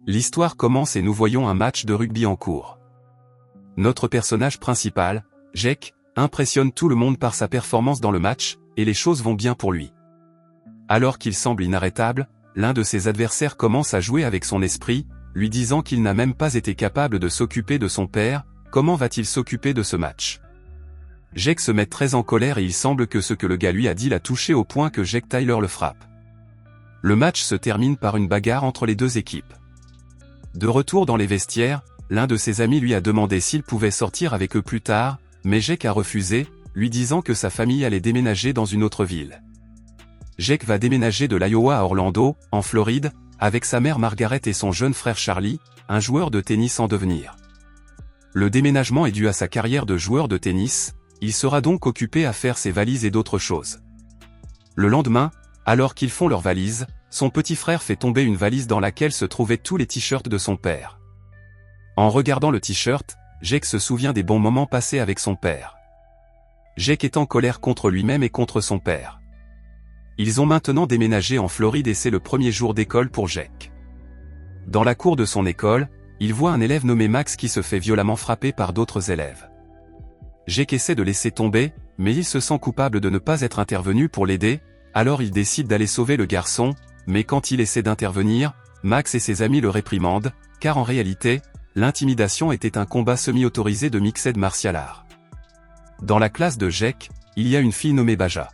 L'histoire commence et nous voyons un match de rugby en cours. Notre personnage principal, Jake, impressionne tout le monde par sa performance dans le match, et les choses vont bien pour lui. Alors qu'il semble inarrêtable, l'un de ses adversaires commence à jouer avec son esprit, lui disant qu'il n'a même pas été capable de s'occuper de son père, comment va-t-il s'occuper de ce match? Jake se met très en colère et il semble que ce que le gars lui a dit l'a touché au point que Jake Tyler le frappe. Le match se termine par une bagarre entre les deux équipes. De retour dans les vestiaires, l'un de ses amis lui a demandé s'il pouvait sortir avec eux plus tard, mais Jake a refusé, lui disant que sa famille allait déménager dans une autre ville. Jake va déménager de l'Iowa à Orlando, en Floride, avec sa mère Margaret et son jeune frère Charlie, un joueur de tennis en devenir. Le déménagement est dû à sa carrière de joueur de tennis, il sera donc occupé à faire ses valises et d'autres choses. Le lendemain, alors qu'ils font leurs valises, son petit frère fait tomber une valise dans laquelle se trouvaient tous les t-shirts de son père. En regardant le t-shirt, Jake se souvient des bons moments passés avec son père. Jake est en colère contre lui-même et contre son père. Ils ont maintenant déménagé en Floride et c'est le premier jour d'école pour Jake. Dans la cour de son école, il voit un élève nommé Max qui se fait violemment frapper par d'autres élèves. Jake essaie de laisser tomber, mais il se sent coupable de ne pas être intervenu pour l'aider, alors il décide d'aller sauver le garçon, mais quand il essaie d'intervenir, Max et ses amis le réprimandent, car en réalité, l'intimidation était un combat semi-autorisé de mixed martial art. Dans la classe de Jake, il y a une fille nommée Baja.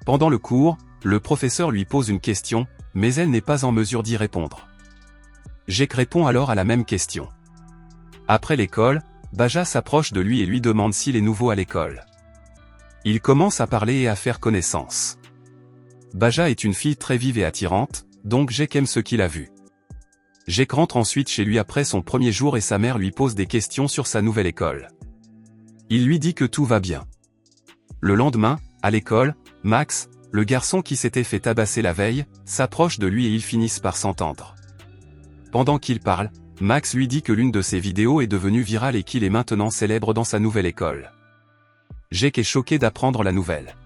Pendant le cours, le professeur lui pose une question, mais elle n'est pas en mesure d'y répondre. Jake répond alors à la même question. Après l'école, Baja s'approche de lui et lui demande s'il est nouveau à l'école. Il commence à parler et à faire connaissance. Baja est une fille très vive et attirante, donc Jake aime ce qu'il a vu. Jake rentre ensuite chez lui après son premier jour et sa mère lui pose des questions sur sa nouvelle école. Il lui dit que tout va bien. Le lendemain, à l'école, Max, le garçon qui s'était fait tabasser la veille, s'approche de lui et ils finissent par s'entendre. Pendant qu'il parle, Max lui dit que l'une de ses vidéos est devenue virale et qu'il est maintenant célèbre dans sa nouvelle école. Jake est choqué d'apprendre la nouvelle.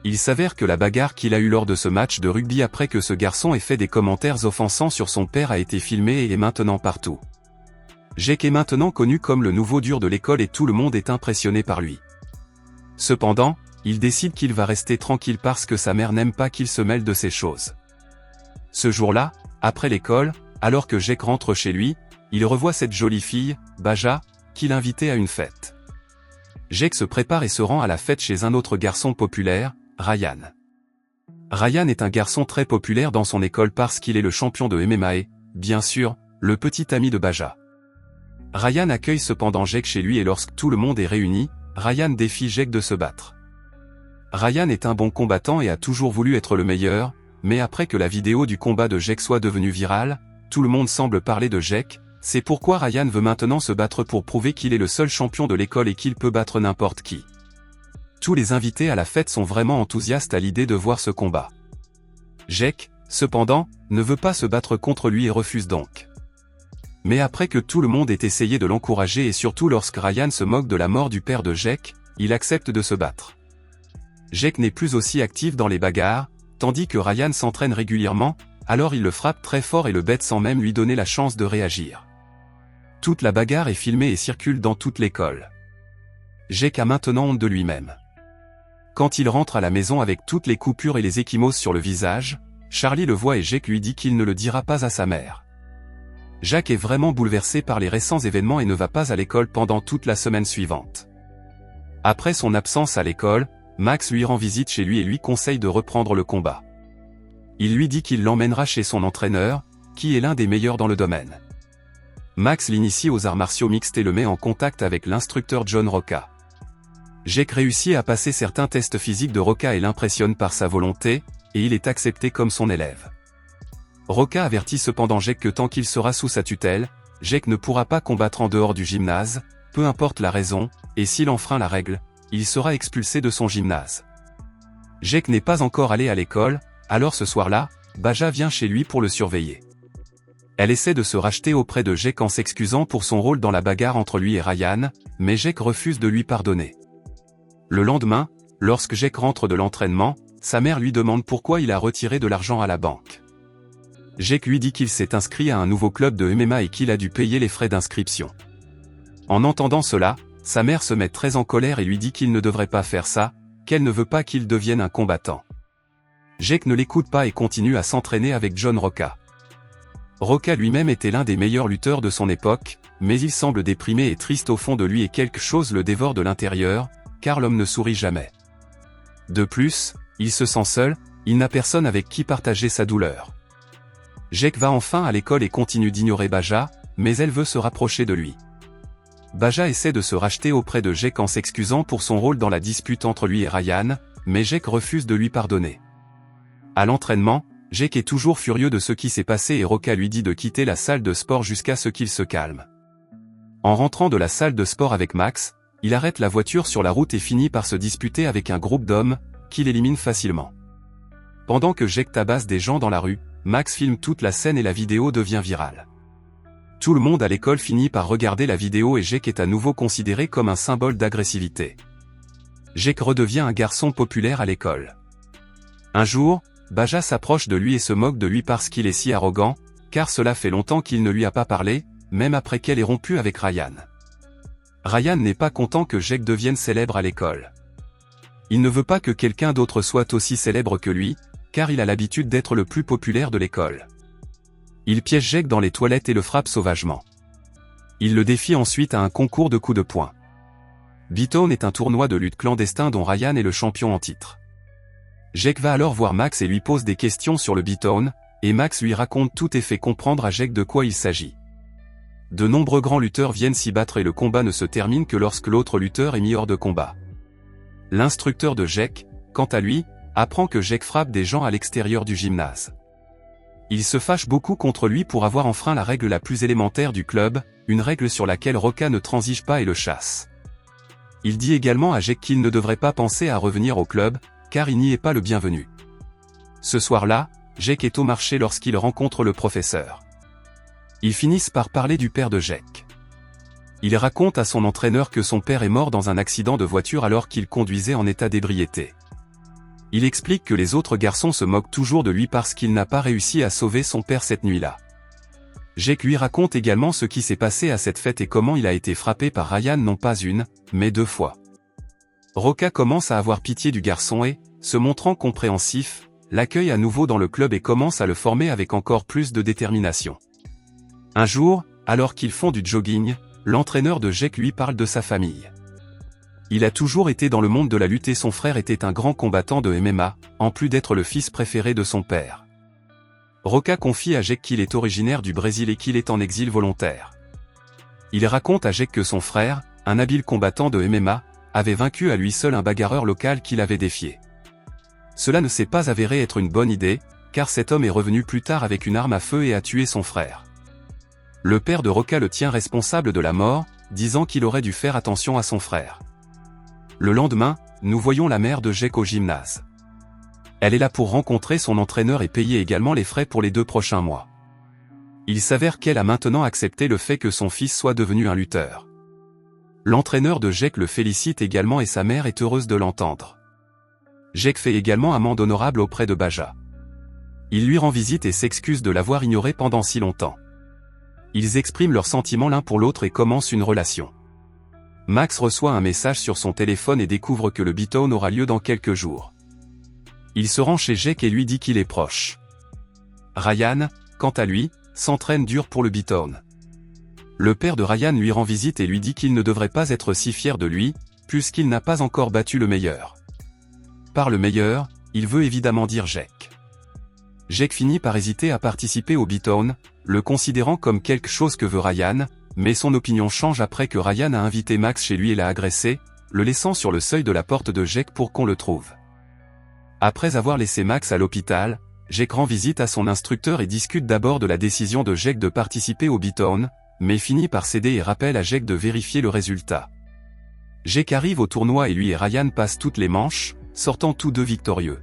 Il s'avère que la bagarre qu'il a eue lors de ce match de rugby après que ce garçon ait fait des commentaires offensants sur son père a été filmée et est maintenant partout. Jake est maintenant connu comme le nouveau dur de l'école et tout le monde est impressionné par lui. Cependant, il décide qu'il va rester tranquille parce que sa mère n'aime pas qu'il se mêle de ces choses. Ce jour-là, après l'école, alors que Jake rentre chez lui, il revoit cette jolie fille, Baja, qu'il invitait à une fête. Jake se prépare et se rend à la fête chez un autre garçon populaire, Ryan. Ryan est un garçon très populaire dans son école parce qu'il est le champion de MMA, bien sûr, le petit ami de Baja. Ryan accueille cependant Jake chez lui et lorsque tout le monde est réuni, Ryan défie Jake de se battre. Ryan est un bon combattant et a toujours voulu être le meilleur, mais après que la vidéo du combat de Jake soit devenue virale, tout le monde semble parler de Jake, c'est pourquoi Ryan veut maintenant se battre pour prouver qu'il est le seul champion de l'école et qu'il peut battre n'importe qui. Tous les invités à la fête sont vraiment enthousiastes à l'idée de voir ce combat. Jake, cependant, ne veut pas se battre contre lui et refuse donc. Mais après que tout le monde ait essayé de l'encourager et surtout lorsque Ryan se moque de la mort du père de Jake, il accepte de se battre. Jake n'est plus aussi actif dans les bagarres, tandis que Ryan s'entraîne régulièrement, alors il le frappe très fort et le bête sans même lui donner la chance de réagir. Toute la bagarre est filmée et circule dans toute l'école. Jake a maintenant honte de lui-même. Quand il rentre à la maison avec toutes les coupures et les ecchymoses sur le visage, Charlie le voit et Jake lui dit qu'il ne le dira pas à sa mère. Jake est vraiment bouleversé par les récents événements et ne va pas à l'école pendant toute la semaine suivante. Après son absence à l'école, Max lui rend visite chez lui et lui conseille de reprendre le combat. Il lui dit qu'il l'emmènera chez son entraîneur, qui est l'un des meilleurs dans le domaine. Max l'initie aux arts martiaux mixtes et le met en contact avec l'instructeur John Roca. Jake réussit à passer certains tests physiques de Roca et l'impressionne par sa volonté, et il est accepté comme son élève. Roca avertit cependant Jake que tant qu'il sera sous sa tutelle, Jake ne pourra pas combattre en dehors du gymnase, peu importe la raison, et s'il enfreint la règle, il sera expulsé de son gymnase. Jake n'est pas encore allé à l'école, alors ce soir-là, Baja vient chez lui pour le surveiller. Elle essaie de se racheter auprès de Jake en s'excusant pour son rôle dans la bagarre entre lui et Ryan, mais Jake refuse de lui pardonner. Le lendemain, lorsque Jake rentre de l'entraînement, sa mère lui demande pourquoi il a retiré de l'argent à la banque. Jake lui dit qu'il s'est inscrit à un nouveau club de MMA et qu'il a dû payer les frais d'inscription. En entendant cela, sa mère se met très en colère et lui dit qu'il ne devrait pas faire ça, qu'elle ne veut pas qu'il devienne un combattant. Jake ne l'écoute pas et continue à s'entraîner avec John Roca. Roca lui-même était l'un des meilleurs lutteurs de son époque, mais il semble déprimé et triste au fond de lui et quelque chose le dévore de l'intérieur, car l'homme ne sourit jamais. De plus, il se sent seul, il n'a personne avec qui partager sa douleur. Jake va enfin à l'école et continue d'ignorer Baja, mais elle veut se rapprocher de lui. Baja essaie de se racheter auprès de Jake en s'excusant pour son rôle dans la dispute entre lui et Ryan, mais Jake refuse de lui pardonner. À l'entraînement, Jake est toujours furieux de ce qui s'est passé et Roca lui dit de quitter la salle de sport jusqu'à ce qu'il se calme. En rentrant de la salle de sport avec Max, il arrête la voiture sur la route et finit par se disputer avec un groupe d'hommes, qu'il élimine facilement. Pendant que Jake tabasse des gens dans la rue, Max filme toute la scène et la vidéo devient virale. Tout le monde à l'école finit par regarder la vidéo et Jake est à nouveau considéré comme un symbole d'agressivité. Jake redevient un garçon populaire à l'école. Un jour, Baja s'approche de lui et se moque de lui parce qu'il est si arrogant, car cela fait longtemps qu'il ne lui a pas parlé, même après qu'elle ait rompu avec Ryan. Ryan n'est pas content que Jake devienne célèbre à l'école. Il ne veut pas que quelqu'un d'autre soit aussi célèbre que lui, car il a l'habitude d'être le plus populaire de l'école. Il piège Jake dans les toilettes et le frappe sauvagement. Il le défie ensuite à un concours de coups de poing. Beatdown est un tournoi de lutte clandestin dont Ryan est le champion en titre. Jake va alors voir Max et lui pose des questions sur le beatdown, et Max lui raconte tout et fait comprendre à Jake de quoi il s'agit. De nombreux grands lutteurs viennent s'y battre et le combat ne se termine que lorsque l'autre lutteur est mis hors de combat. L'instructeur de Jake, quant à lui, apprend que Jake frappe des gens à l'extérieur du gymnase. Il se fâche beaucoup contre lui pour avoir enfreint la règle la plus élémentaire du club, une règle sur laquelle Roca ne transige pas et le chasse. Il dit également à Jake qu'il ne devrait pas penser à revenir au club, car il n'y est pas le bienvenu. Ce soir-là, Jake est au marché lorsqu'il rencontre le professeur. Ils finissent par parler du père de Jake. Il raconte à son entraîneur que son père est mort dans un accident de voiture alors qu'il conduisait en état d'ébriété. Il explique que les autres garçons se moquent toujours de lui parce qu'il n'a pas réussi à sauver son père cette nuit-là. Jake lui raconte également ce qui s'est passé à cette fête et comment il a été frappé par Ryan non pas une, mais 2 fois. Roca commence à avoir pitié du garçon et, se montrant compréhensif, l'accueille à nouveau dans le club et commence à le former avec encore plus de détermination. Un jour, alors qu'ils font du jogging, l'entraîneur de Jake lui parle de sa famille. Il a toujours été dans le monde de la lutte et son frère était un grand combattant de MMA, en plus d'être le fils préféré de son père. Roca confie à Jake qu'il est originaire du Brésil et qu'il est en exil volontaire. Il raconte à Jake que son frère, un habile combattant de MMA, avait vaincu à lui seul un bagarreur local qu'il avait défié. Cela ne s'est pas avéré être une bonne idée, car cet homme est revenu plus tard avec une arme à feu et a tué son frère. Le père de Roca le tient responsable de la mort, disant qu'il aurait dû faire attention à son frère. Le lendemain, nous voyons la mère de Jake au gymnase. Elle est là pour rencontrer son entraîneur et payer également les frais pour les 2 prochains mois. Il s'avère qu'elle a maintenant accepté le fait que son fils soit devenu un lutteur. L'entraîneur de Jake le félicite également et sa mère est heureuse de l'entendre. Jake fait également amende honorable auprès de Baja. Il lui rend visite et s'excuse de l'avoir ignoré pendant si longtemps. Ils expriment leurs sentiments l'un pour l'autre et commencent une relation. Max reçoit un message sur son téléphone et découvre que le beatdown aura lieu dans quelques jours. Il se rend chez Jake et lui dit qu'il est proche. Ryan, quant à lui, s'entraîne dur pour le beatdown. Le père de Ryan lui rend visite et lui dit qu'il ne devrait pas être si fier de lui, puisqu'il n'a pas encore battu le meilleur. Par le meilleur, il veut évidemment dire Jake. Jake finit par hésiter à participer au beatdown, le considérant comme quelque chose que veut Ryan, mais son opinion change après que Ryan a invité Max chez lui et l'a agressé, le laissant sur le seuil de la porte de Jake pour qu'on le trouve. Après avoir laissé Max à l'hôpital, Jake rend visite à son instructeur et discute d'abord de la décision de Jake de participer au beatdown, mais finit par céder et rappelle à Jake de vérifier le résultat. Jake arrive au tournoi et lui et Ryan passent toutes les manches, sortant tous 2 victorieux.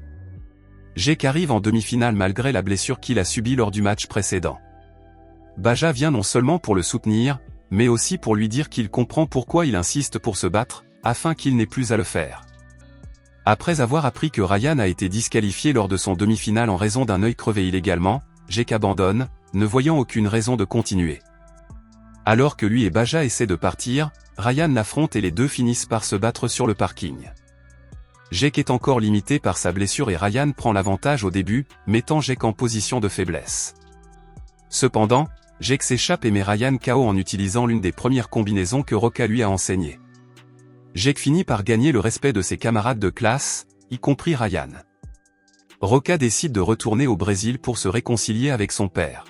Jake arrive en demi-finale malgré la blessure qu'il a subie lors du match précédent. Baja vient non seulement pour le soutenir, mais aussi pour lui dire qu'il comprend pourquoi il insiste pour se battre, afin qu'il n'ait plus à le faire. Après avoir appris que Ryan a été disqualifié lors de son demi-finale en raison d'un œil crevé illégalement, Jake abandonne, ne voyant aucune raison de continuer. Alors que lui et Baja essaient de partir, Ryan l'affronte et les deux finissent par se battre sur le parking. Jake est encore limité par sa blessure et Ryan prend l'avantage au début, mettant Jake en position de faiblesse. Cependant, Jake s'échappe et met Ryan KO en utilisant l'une des premières combinaisons que Roca lui a enseignées. Jake finit par gagner le respect de ses camarades de classe, y compris Ryan. Roca décide de retourner au Brésil pour se réconcilier avec son père.